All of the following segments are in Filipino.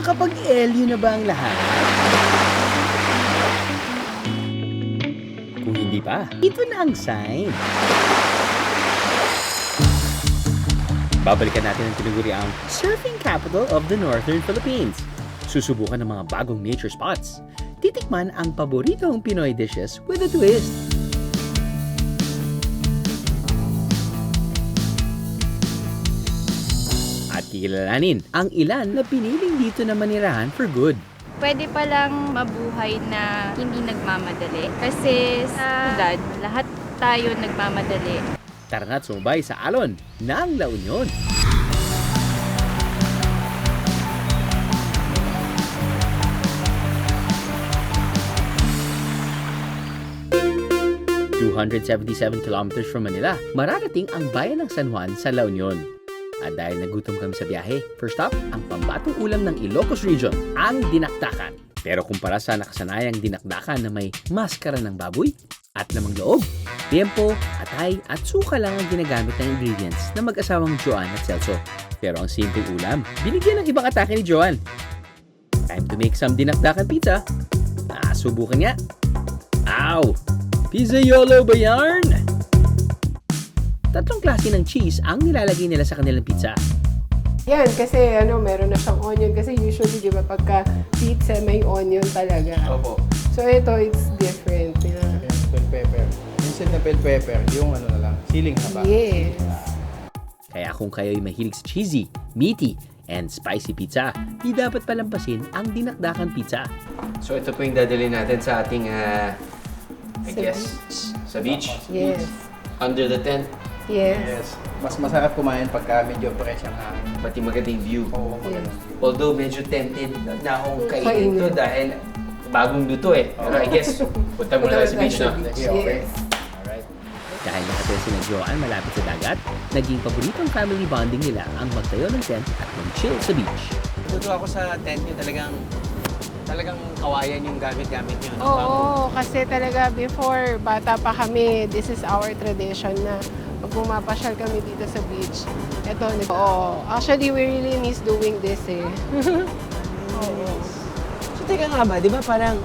Nakapag-LU na ba ang lahat? Kung hindi pa, ito na ang sign. Babalikan natin ang tinaguriang surfing capital of the Northern Philippines. Susubukan ng mga bagong nature spots. Titikman ang paboritong Pinoy dishes with a twist. At kikilalanin ang ilan na piniling dito na manirahan for good. Pwede palang mabuhay na hindi nagmamadali. Kasi sa edad, lahat tayo nagmamadali. Tara na't sumabay sa alon ng La Union. ...277 kilometers from Manila, mararating ang bayan ng San Juan sa La Union. At dahil nagutom kami sa biyahe, first stop, ang pambatong ulam ng Ilocos Region, ang dinakdakan. Pero kumpara sa nakasanayang dinakdakan na may maskara ng baboy at lamang loob, tiempo, atay at suka lang ang ginagamit ng ingredients na mag-asawang Joan at Celso. Pero ang simpleng ulam, binigyan ng ibang atake ni Joan. Time to make some dinakdakan pizza. Subukan nga. Ow! Pizzaiolo ba yarn? Tatlong klase ng cheese ang nilalagay nila sa kanilang pizza. Yan, kasi meron na siyang onion. Kasi usually, di ba, pagka pizza, may onion talaga. Opo. So, ito, it's different. Yeah. Bell pepper. Minsan na bell pepper, yung na lang, siling haba. Yes. Kaya kung kayo'y mahilig sa cheesy, meaty, and spicy pizza, di dapat palampasin ang dinakdakan pizza. So ito po yung dadalhin natin sa ating, I Sa guess, sa beach. Yes. Under the tent. Yes. Yes. Mas masarap kumain pagka medyo fresh ang hangin. Pati magandang view. Oo, maganda. Although medyo tempted na akong kainin Kainin. to dahil bagong luto eh. Pero I guess, punta muna tayo sa beach, no? Sige, okay. Yes. Alright. Dahil nakatira sila Joan malapit sa dagat, naging paboritong family bonding nila ang magtayo ng tent at mag-chill sa beach. Natutuwa ako sa tent nyo, talagang kawayan yung gamit-gamit nyo. no? Oo, kasi talaga before bata pa kami, this is our tradition na pag pumapasyal kami dito sa beach. Ito, actually, we really miss doing this eh. Oo. So teka nga ba, di ba parang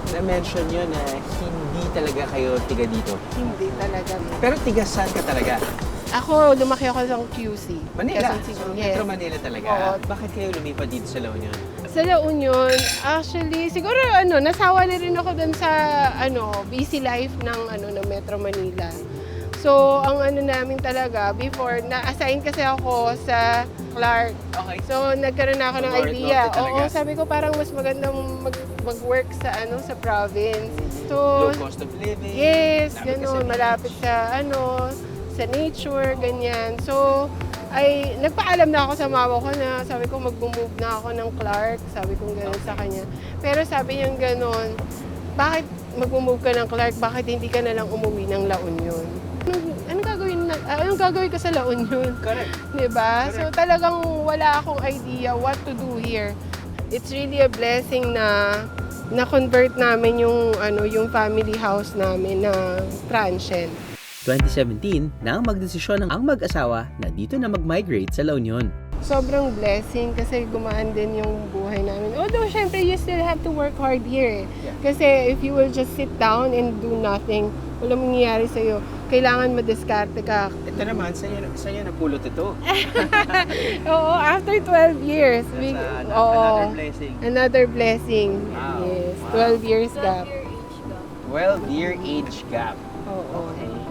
na-mention nyo na hindi talaga kayo tiga dito? Hindi talaga. Pero tiga saan ka talaga? Ako, lumaki ako sa QC. Manila. Quezon City. So, Yes. Metro Manila talaga. Oo. Bakit kayo lumipat dito sa La Union? Sa La Union, actually, siguro nasawa na rin ako dun sa busy life ng Metro Manila. So, ang namin talaga, before, na-assign kasi ako sa Clark. Okay. So, nagkaroon na ako ng North idea. Norte talaga. Oo, sabi ko parang mas magandang mag-work sa sa province. Low So, cost of living. yes, malapit ka sa gano'n, beach. malapit sa nature, ganyan. So, nagpaalam na ako sa mama ko na sabi ko mag-move na ako ng Clark. Sabi ko gano'n sa kanya. Pero sabi niya gano'n, bakit mag-move ka ng Clark? Bakit hindi ka na lang umuwi ng La Union? Anong gagawin ko sa La Union? Correct. Diba? So talagang wala akong idea what to do here. It's really a blessing na na-convert namin yung family house namin na transient. 2017 nang magdesisyon ang mag-asawa na dito na mag-migrate sa La Union. Sobrang blessing kasi gumaan din yung buhay namin. Although, syempre, you still have to work hard here. Kasi if you will just sit down and do nothing, walang mangyayari sa'yo. Kailangan madiskarte ka. Ito naman, sa'yo napulot ito. Oo, after 12 years. Another blessing. Another blessing. Wow. Yes, Wow. 12 years gap. 12-year age gap. Oo.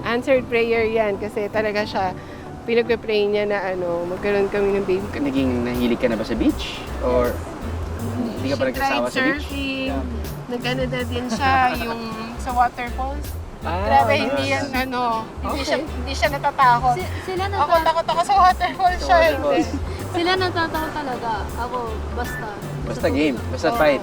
Answered prayer yan kasi talaga siya, pinag-pray niya na magkaroon kami ng baby. Naging nahilig ka na ba sa beach? Or hindi ka pa nagsasawa sa beach? Surfing. Nag-ano na din siya, yung sa waterfalls. Ah, Grabe, hindi yan, hindi siya natatakot. Sila Ako, takot ako sa waterfalls siya. Hindi. Sila natatakot talaga. Ako, basta. Basta game, basta fight.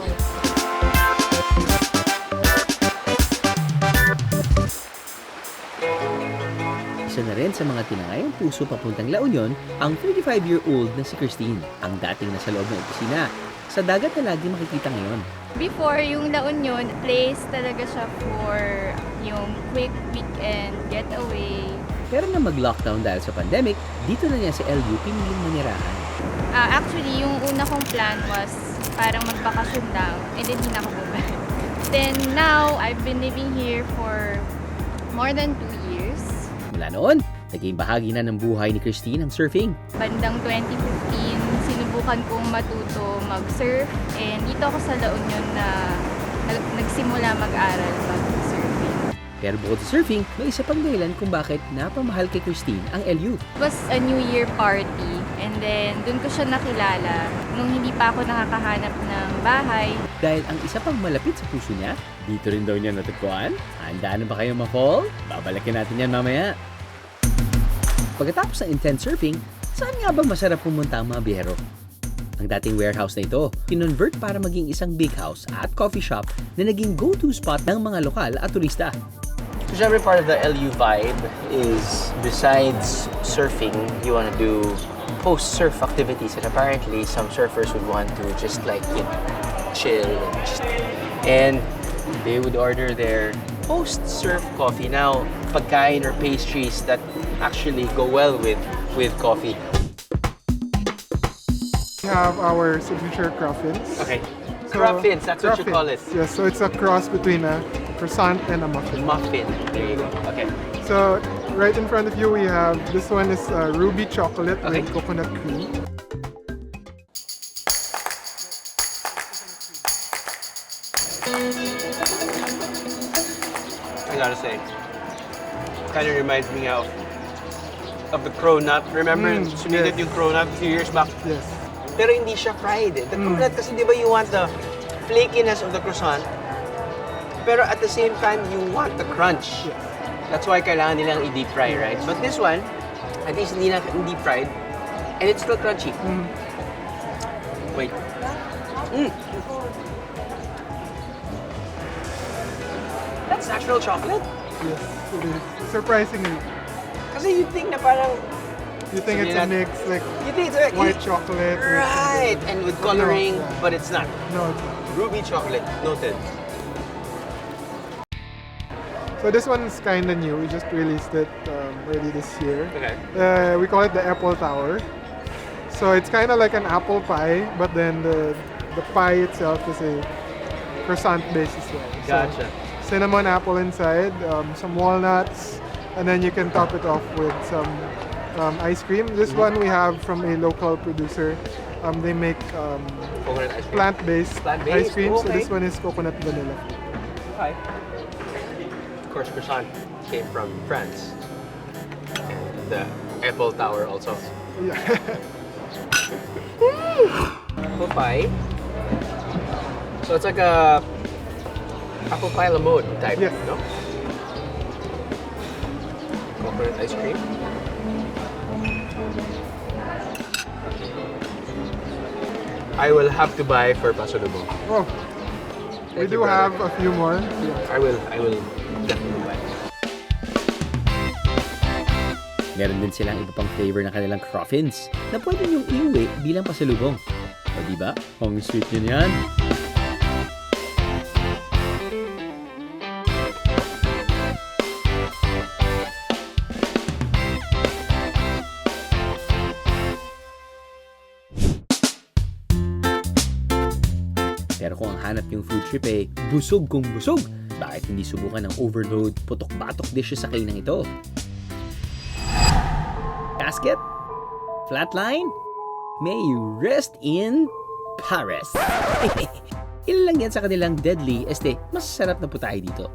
Isa na rin sa mga tinangayang puso papuntang La Union ang 35-year-old na si Christine, ang dating nasa loob ng opisina. Sa dagat na lagi makikita ngayon. Before, yung La Union, place talaga siya for yung quick weekend getaway. Pero na mag-lockdown dahil sa pandemic, dito na niya sa LU piniling manirahan. Actually, yung una kong plan was parang magbakasyon lang, and then hindi na ako bumalik. Then now, I've been living here for more than 2 years. Mula noon, naging bahagi na ng buhay ni Christine ang surfing. Bandang 2015, sinubukan kong matuto mag-surf, and dito ako sa La Union na nagsimula mag-aral mag-surfing. Pero bukod sa surfing, may isa pang dahilan kung bakit napamahal kay Christine ang LU. It was a New Year party, and then dun ko siya nakilala nung hindi pa ako nakakahanap ng bahay. Dahil ang isa pang malapit sa puso niya, dito rin daw niya natagpuan. Handa na ba kayo ma-fall? Babalikin natin yan mamaya. Pagkatapos ng intense surfing, saan nga ba masarap pumunta ang mga biyero? Ang dating warehouse na ito, kinonvert para maging isang big house at coffee shop na naging go-to spot ng mga lokal at turista. So, syempre part of the LU vibe is besides surfing, you want to do post-surf activities. And apparently, some surfers would want to just like, chill. And they would order their post-surf coffee. Now, pagkain or pastries that actually go well with coffee. We have our signature cruffins. Okay. So, Cruffins, that's what you cruffins. call it. Yes, so it's a cross between a croissant and a muffin. Muffin. There you go. Okay. So right in front of you we have, this one is ruby chocolate Okay. with coconut cream. I gotta say, kind of reminds me of the cronut. Remember, sumigat yes. yung cronut a few years back? Yes. Pero hindi siya fried eh. The cronut kasi di ba you want the flakiness of the croissant, pero at the same time, you want the crunch. Yes. That's why kailangan nilang i-deep fry, right? But this one, at least hindi na deep fried, and it's still crunchy. Wait. That's natural chocolate? Yes, it is. Surprisingly. Kasi you think na parang, You think it's a Sabihin mix like you think it's like, white chocolate with right, something. and with coloring, yeah. but it's not. No, it's not. Ruby chocolate, noted. So this one is kind of new. We just released it early this year. Okay. We call it the Apple Tower. So it's kind of like an apple pie, but then the pie itself is a croissant base as well. Gotcha. So cinnamon apple inside, some walnuts, and then you can top it off with some ice cream. This one we have from a local producer. They make Coconut ice cream. plant-based Plant-based? ice cream. So Okay. this one is coconut vanilla. Okay. Of course, croissant came from France. And the Apple Tower also. Yeah. Apple pie. So it's like a apple pie la mode type, Yes. no? Coconut ice cream. I will have to buy for pasalubong. Oh, we Thank do you, have brother. a few more. Yeah. I will definitely buy. Meron din silang iba pang flavor ng kanilang cruffins na pwede niyong iuwi bilang pasalubong. O diba? Ang sweet nyo yan. Pero kung ang hanap yung food trip eh, busog kung busog, bakit hindi subukan ng overload, putok-batok dishes sa kainang ito? Casket? Flatline? May rest in Paris. Ilan lang yan sa kanilang deadly, masasarap na po tayo dito.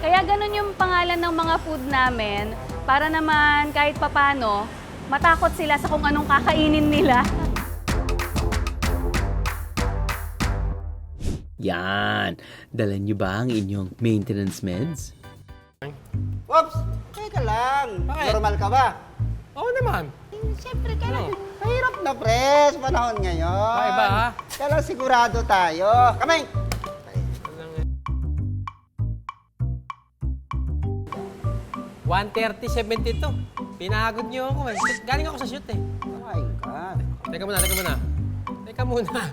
Kaya ganun yung pangalan ng mga food namin para naman kahit papano matakot sila sa kung anong kakainin nila. Yan. Dala nyo ba ang inyong maintenance meds? Oops! Teka lang. Normal ka ba? Oo naman. Siyempre, kailangan. Mahirap na, pre, sa panahon ngayon. Bakit ba, ha? Kailangan sigurado tayo. Kamay! 1:30:72. Pinagod niyo ako eh. Galing ako sa shoot eh. Oh my God. Teka muna.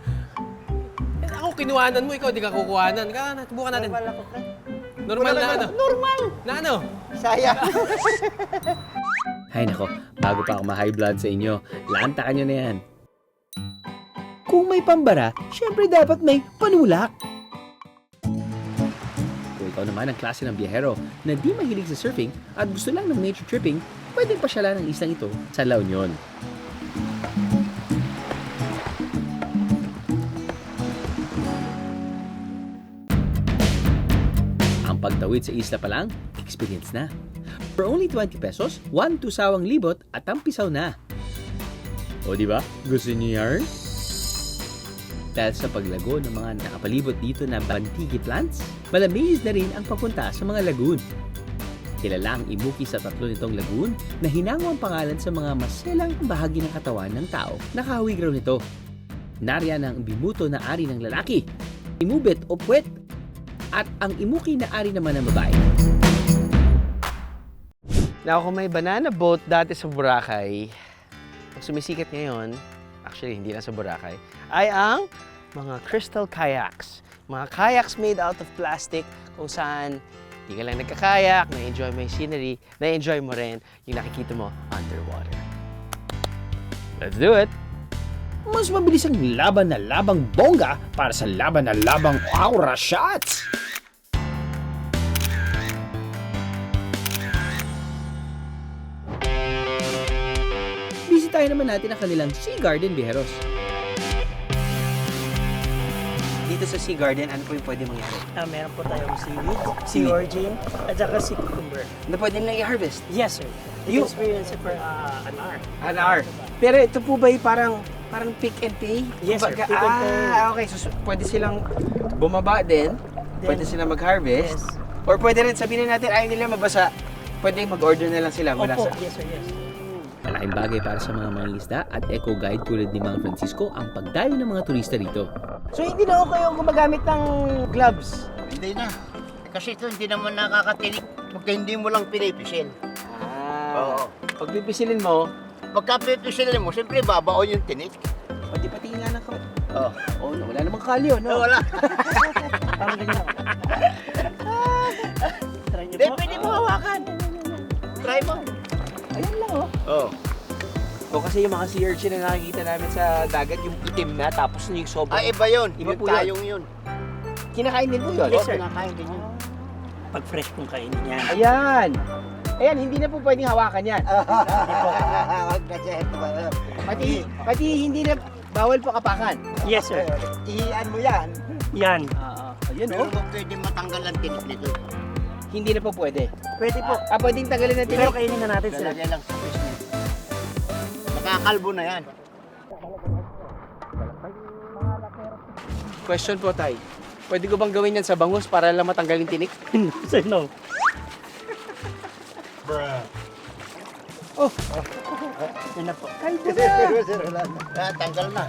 Eh, ako kinuhanan mo, ikaw di ka kukuhanan. Subukan natin. Normal ako, pre. Normal na ano? Normal! Na ano? Sayang. Hay nako, bago pa ako ma-high blood sa inyo, lantakan nyo na yan. Kung may pambara, syempre dapat may panulak. Kung ikaw naman ang klase ng biyahero na di mahilig sa surfing at gusto lang ng nature tripping, pwedeng pasyalan ang islang ito sa La Union. Ang pagtawid sa isla pa lang, experience na. For only 20 pesos, 1 tusawang libot at tampisaw na. O di ba? Gusto niyo yarn? Dahil sa paglago ng mga nakapalibot dito na bantigi plants, malaminis na rin ang papunta sa mga lagoon. Kilala ang imuki sa tatlo nitong lagoon na hinango ang pangalan sa mga maselang bahagi ng katawan ng tao na kahawig raw nito. Nariyan ang bimuto na ari ng lalaki, imubit o puwet, at ang imuki na ari naman ng babae. Now, kung may banana boat dati sa Boracay, ang sumisikat ngayon, actually hindi lang sa Boracay, ay ang mga crystal kayaks. Mga kayaks made out of plastic kung saan hindi ka lang nagkakayak, na-enjoy mo yung scenery, na-enjoy mo rin yung nakikita mo underwater. Let's do it! Mas mabilis ang laban na labang bongga para sa laban na labang aura shots! Bisitahin naman natin ang kanilang Sea Garden Biheros. Dito sa Sea Garden, ano po yung pwede mangyari? Meron po tayong seaweed, sea origin, at saka sea cucumber. Na pwede na i-harvest? Yes, sir. You experience it for an hour. An hour. Pero ito po ba parang pick and pay? Yes, sir. Kumbaga, Pick and pay. Okay. So, pwede silang bumaba din, pwede silang mag-harvest, Yes. or pwede rin sabihin natin ayaw nila mabasa, pwede mag-order na lang sila mula Opo, sa... yes, sir, yes. Malaking bagay para sa mga mangingisda at eco guide tulad ni Mang Francisco ang pagdayo ng mga turista rito. So, hindi na okay yung gumagamit ng gloves? Hindi na. Kasi ito hindi naman nakakatinik pagka hindi mo lang pinipisil. Oo. Pag pipisilin mo, Pagka pinipisilin mo, siyempre babaon yung tinik. pati pati nga ng Oo. Oh, no, wala namang kalyo, no? Wala. Parang ganyan ako. Try niyo Hindi, po. pwede mo hawakan. Try mo. Ayan lang, oh. Oo. O kasi yung mga sea urchin na nakikita namin sa dagat, yung itim na, tapos yung sobrang... Iba yun. Iba Yung po yun. tayong yun. Kinakain din po yun? Yes, sir. Kinakain din yun. Pag fresh kong kainin yan. Ayan! Ayan, hindi na po pwedeng hawakan yan. Wag na siya. Pati hindi na, bawal po kapakan. Yes, sir. Ihian mo yan. Yan. Ayun, Pero oh. huwag pwede matanggal ang tinik nito. Hindi na po pwede. Pwede po. Pwedeng tagalin na Pero tinik. kainin na natin sila. Lalagyan lang sa fridge. Nakakalbo na yan. Question po, Tay. Pwede ko bang gawin yan sa bangus para lang matanggal yung tinik? Sir, no. Oh! Yan na po. Tanggal na.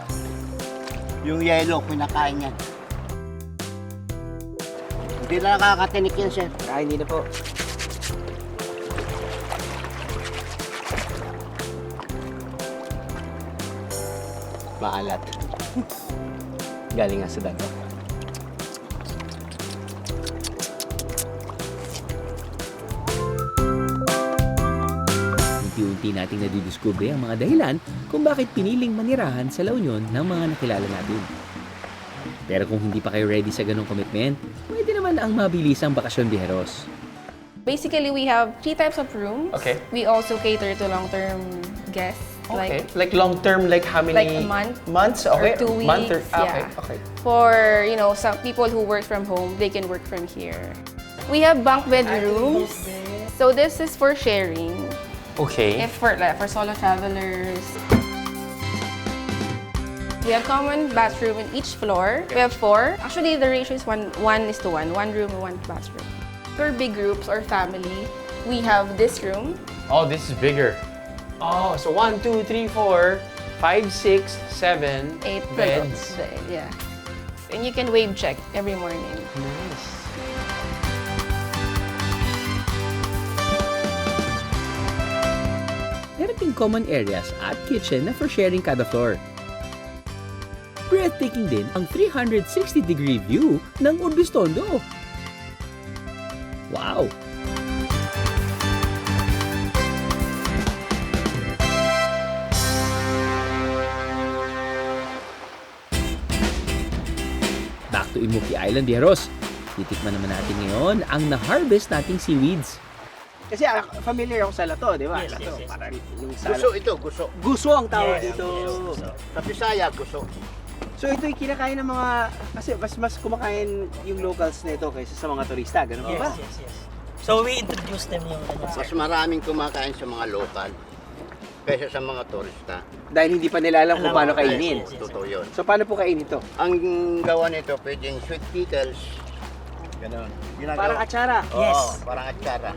Yung yellow, pinakain yan. Hindi na nakakatinik yan, sir. Hindi na po. Maalat. Galing nga sa dagat. Unti-unti nating nadidiskubre ang mga dahilan kung bakit piniling manirahan sa La Union ng mga nakilala natin. Pero kung hindi pa kayo ready sa ganong commitment, pwede naman ang mabilisang bakasyon biheros. Basically, we have 3 types of rooms. Okay. We also cater to long-term guests. Okay. Like long term, like how many? Like a month. Months? Or Okay. 2 weeks. Month or, okay. Yeah. Okay. For, some people who work from home, they can work from here. We have bunk bed rooms. So this is for sharing. Okay. If for solo travelers. We have common bathroom in each floor. We have 4. Actually, the ratio is 1:1. 1 room, 1 bathroom. For big groups or family, we have this room. Oh, this is bigger. Oh, so 1, 2, 3, 4, 5, 6, 7 8 beds. Yeah. And you can wave check every morning. Nice. Meron ding common areas at kitchen na for sharing kada floor. Breathtaking din ang 360-degree view ng Urbistondo. Wow! to Imuki Island, Bieros. Titikman naman natin ngayon ang na-harvest nating seaweeds. Kasi familiar ako sa lato, di ba? Yes, Lato, yes, yes. parang yung Guso ito, guso. Guso ang tawag Yes, dito. yes, guso. Sa Bisaya, guso. So ito yung kinakain ng mga, kasi mas kumakain yung locals nito kaysa sa mga turista, ganun Yes, ba? yes, yes. So we introduce them yung ganyan, sir. Mas maraming kumakain sa mga lokal kaysa sa mga turista. Dahil hindi pa nila alam kung paano kainin. yes, yes. Totoo yun. So paano po kainin ito? Ang gawa nito, pwedeng sweet pickles. Ganon. Parang atsara. Oo, Yes. parang atsara.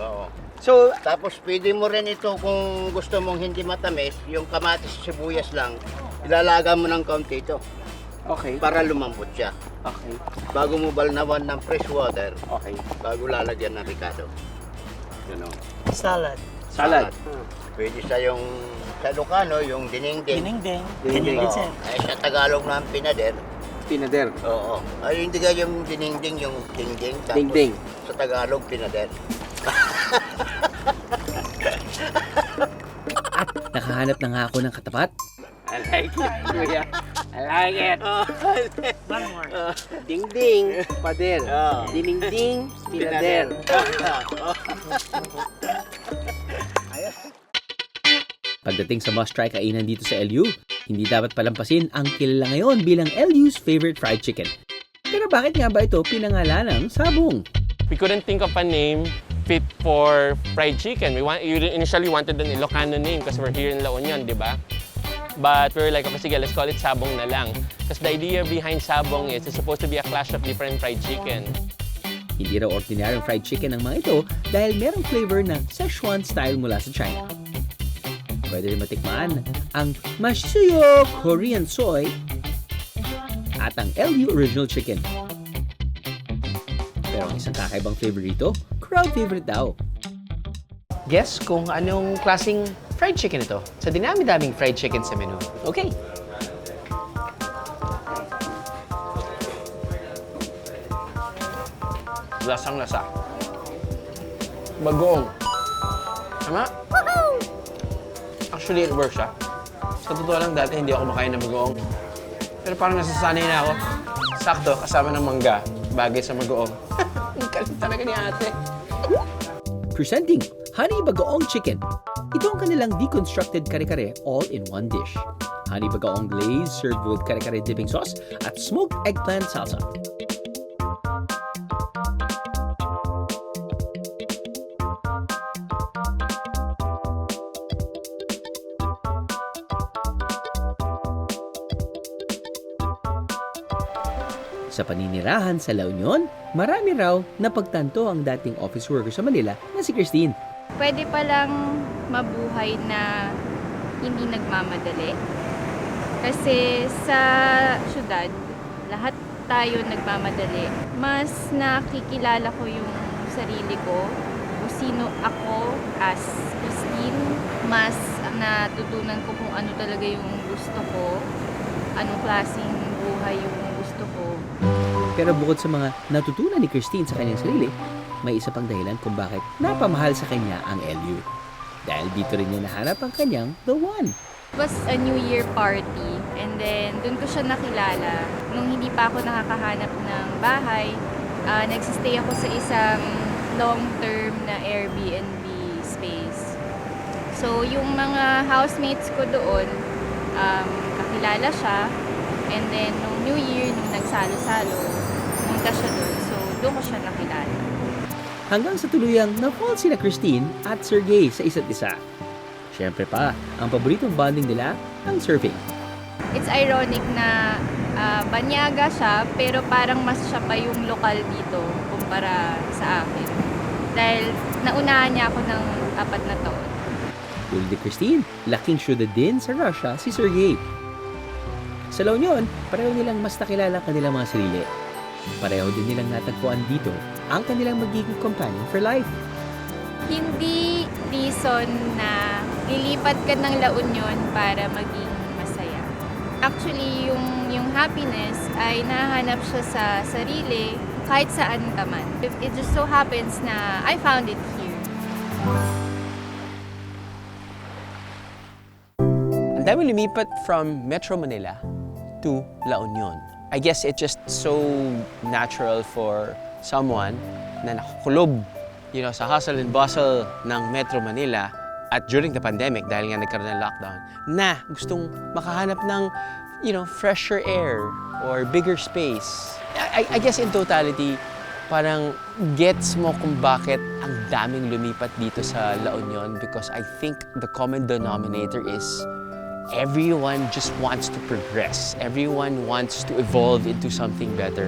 Oo. So, Tapos pwede mo rin ito kung gusto mong hindi matamis, yung kamatis sibuyas lang, ilalaga mo ng kaunti ito okay. para lumambot siya. Okay. Bago mo balnawan ng fresh water, Okay. bago lalagyan ng ricado. Ganon. Salad. Salad. Pwede sa yung sa Ilocano, yung dinengdeng. Dinengdeng. Dinengdeng. Ganyan din, Oo. sir. Ay, sa Tagalog ng pinader. Pinader. Oo. Ay, hindi ka yung dinengdeng, yung dingding. Tapos Dingding. sa Tagalog, pinader. At nakahanap na nga ako ng katapat. I like it, kuya. I like it. One more. Ding-ding, pader. Ding-ding, pinader. Pagdating sa must-try kainan dito sa LU, hindi dapat palampasin ang kilala ngayon bilang LU's favorite fried chicken. Pero bakit nga ba ito pinangalanang sabong? We couldn't think of a name fit for fried chicken. We initially wanted an Ilocano name because we're here in La Union, di ba? But we were like, okay, sige, let's call it sabong na lang. Because the idea behind sabong is it's supposed to be a clash of different fried chicken. Hindi raw ordinaryong fried chicken ang mga ito dahil merong flavor na Szechuan style mula sa China. Pwede rin matikman ang Mashuyo Korean Soy at ang LU Original Chicken. Pero ang isang kakaibang flavor dito, crowd favorite daw. Guess kung anong klaseng fried chicken ito sa dinami-daming fried chicken sa menu. Okay. Lasang-lasa. Bagong. Tama? Actually, it works, ah. Sa totoo lang, dati hindi ako makain ng bagoong. Pero parang nasasanay na ako. Sakto, kasama ng mangga. Bagay sa bagoong. Ang galing talaga ni ate. Presenting Honey Bagoong Chicken. Ito ang kanilang deconstructed kare-kare all in one dish. Honey Bagoong glaze served with kare-kare dipping sauce at smoked eggplant salsa. Sa paninirahan sa La Union, marami raw napagtanto ang dating office worker sa Manila na si Christine. Pwede palang mabuhay na hindi nagmamadali. Kasi sa syudad, lahat tayo nagmamadali. Mas nakikilala ko yung sarili ko, kung sino ako as Christine. Mas natutunan ko kung ano talaga yung gusto ko, anong klaseng buhay yung gusto ko. Pero bukod sa mga natutunan ni Christine sa kanyang sarili, may isa pang dahilan kung bakit napamahal sa kanya ang LU. Dahil dito rin niya nahanap ang kanyang the one. It was a New Year party and then dun ko siya nakilala. Nung hindi pa ako nakakahanap ng bahay, nagsistay ako sa isang long-term na Airbnb space. So yung mga housemates ko doon, kakilala siya. And then nung New Year, nung nagsalo-salo, pumunta siya doon. So doon ko siya nakilala. Hanggang sa tuluyang na-fall sina Christine at Sergey sa isa't isa. Siyempre pa, ang paboritong bonding nila, ang surfing. It's ironic na banyaga siya, pero parang mas siya pa yung lokal dito kumpara sa akin. Dahil naunahan niya ako ng 4 na taon. Tulad ni Christine, laking syudad din sa Russia si Sergey. Sa La Union, pareho nilang mas nakilala ang kanilang mga sarili. Pareho din nilang natagpuan dito ang kanilang magiging companion for life. Hindi reason na lilipat ka ng La Union para maging masaya. Actually, yung happiness ay nahanap siya sa sarili kahit saan ka man. It just so happens na I found it here. Ang dami lumipat from Metro Manila to La Union. I guess it's just so natural for someone na nakukulob, sa hustle and bustle ng Metro Manila at during the pandemic dahil nga nagkaroon ng lockdown, na gustong makahanap ng, fresher air or bigger space. I guess in totality, parang gets mo kung bakit ang daming lumipat dito sa La Union, because I think the common denominator is everyone just wants to progress. Everyone wants to evolve into something better.